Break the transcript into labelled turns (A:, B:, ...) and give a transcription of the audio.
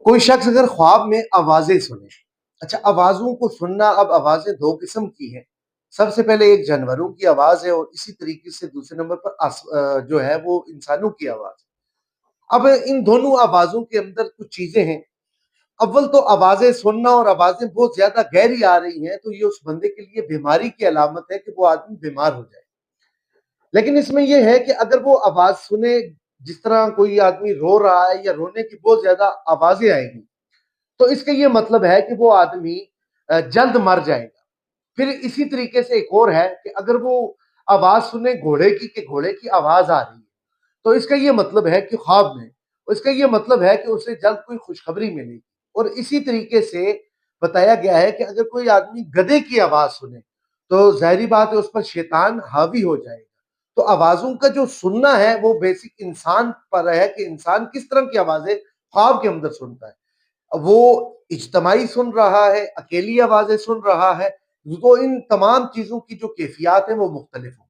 A: کوئی شخص اگر خواب میں آوازیں سنے، اچھا آوازوں کو سننا، اب آوازیں دو قسم کی ہیں۔ سب سے پہلے ایک جانوروں کی آواز ہے اور اسی طریقے سے دوسرے نمبر پر جو ہے وہ انسانوں کی آواز ہے۔ اب ان دونوں آوازوں کے اندر کچھ چیزیں ہیں۔ اول تو آوازیں سننا اور آوازیں بہت زیادہ گہری آ رہی ہیں تو یہ اس بندے کے لیے بیماری کی علامت ہے کہ وہ آدمی بیمار ہو جائے۔ لیکن اس میں یہ ہے کہ اگر وہ آواز سنے، جس طرح کوئی آدمی رو رہا ہے یا رونے کی بہت زیادہ آوازیں آئیں گی، تو اس کا یہ مطلب ہے کہ وہ آدمی جلد مر جائے گا۔ پھر اسی طریقے سے ایک اور ہے کہ اگر وہ آواز سنے گھوڑے کی کہ گھوڑے کی آواز آ رہی ہے، تو اس کا یہ مطلب ہے کہ خواب میں، اس کا یہ مطلب ہے کہ اسے جلد کوئی خوشخبری ملے گی۔ اور اسی طریقے سے بتایا گیا ہے کہ اگر کوئی آدمی گدھے کی آواز سنے تو ظاہری بات ہے اس پر شیطان حاوی ہو جائے گا۔ تو آوازوں کا جو سننا ہے وہ بیسک انسان پر ہے کہ انسان کس طرح کی آوازیں خواب کے اندر سنتا ہے۔ وہ اجتماعی سن رہا ہے، اکیلی آوازیں سن رہا ہے، تو ان تمام چیزوں کی جو کیفیات ہیں وہ مختلف ہیں۔